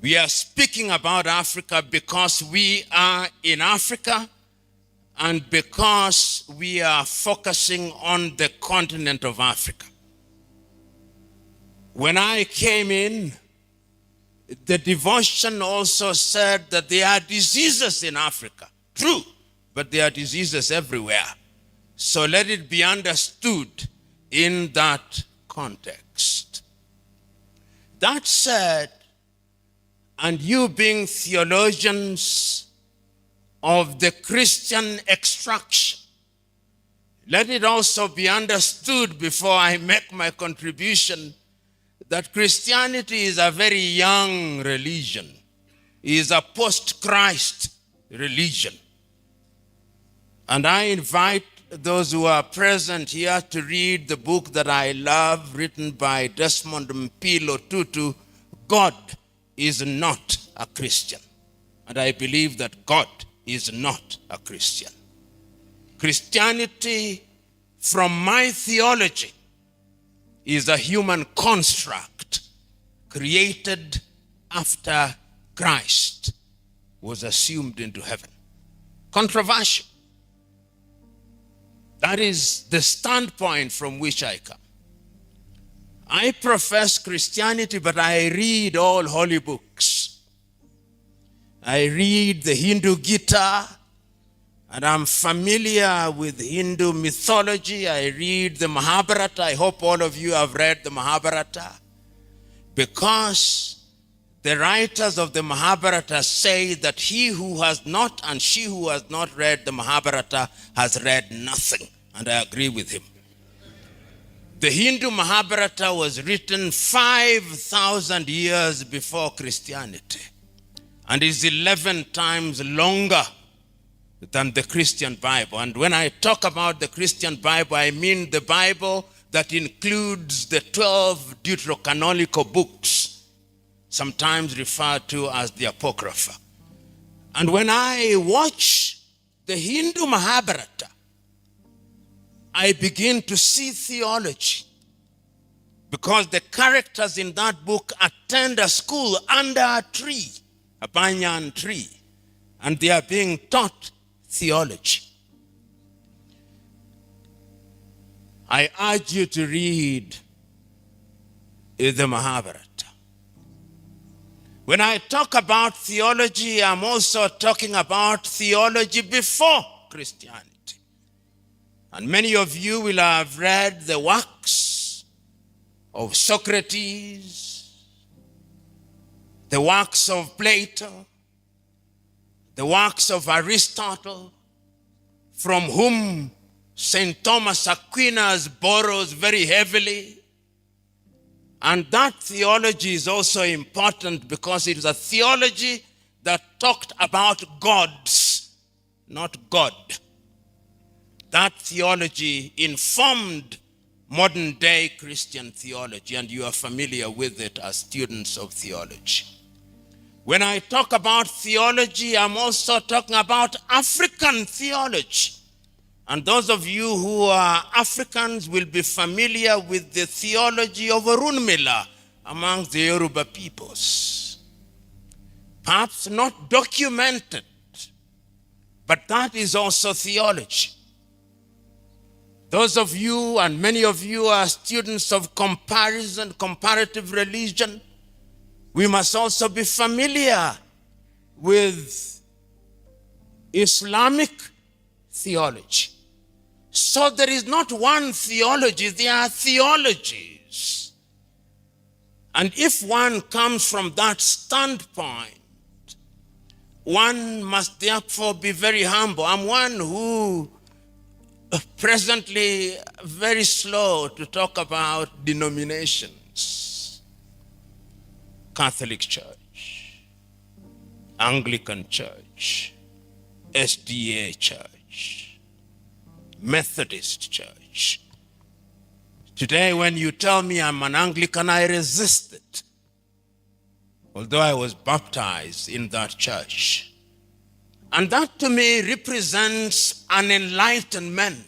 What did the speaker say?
We are speaking about Africa because we are in Africa and because we are focusing on the continent of Africa. When I came in, the devotion also said that there are diseases in Africa. True, but there are diseases everywhere. So let it be understood in that context. That said, and you being theologians of the Christian extraction, let it also be understood before I make my contribution that Christianity is a very young religion. It is a post-Christ religion. And I invite those who are present here to read the book that I love, written by Desmond Mpilo Tutu, God is not a Christian. And I believe that God is not a Christian. Christianity, from my theology, is a human construct created after Christ was assumed into heaven. Controversial. That is the standpoint from which I come. I profess Christianity, but I read all holy books. I read the Hindu Gita, and I'm familiar with Hindu mythology. I read the Mahabharata. I hope all of you have read the Mahabharata, because the writers of the Mahabharata say that he who has not and she who has not read the Mahabharata has read nothing. And I agree with him. The Hindu Mahabharata was written 5,000 years before Christianity and is 11 times longer than the Christian Bible. And when I talk about the Christian Bible, I mean the Bible that includes the 12 deuterocanonical books, sometimes referred to as the Apocrypha. And when I watch the Hindu Mahabharata, I begin to see theology, because the characters in that book attend a school under a tree, a banyan tree, and they are being taught theology. I urge you to read the Mahabharata. When I talk about theology, I'm also talking about theology before Christianity. And many of you will have read the works of Socrates, the works of Plato, the works of Aristotle, from whom St. Thomas Aquinas borrows very heavily. And that theology is also important because it is a theology that talked about gods, not God. That theology informed modern day Christian theology, and you are familiar with it as students of theology. When I talk about theology, I'm also talking about African theology. And those of you who are Africans will be familiar with the theology of Orunmila among the Yoruba peoples. Perhaps not documented, but that is also theology. Those of you, and many of you, are students of comparative religion. We must also be familiar with Islamic theology. So there is not one theology, there are theologies. And if one comes from that standpoint, one must therefore be very humble. I'm one who presently very slow to talk about denominations. Catholic Church, Anglican Church, SDA Church, Methodist Church. Today, when you tell me I'm an Anglican, I resist it, although I was baptized in that church. And that to me represents an enlightenment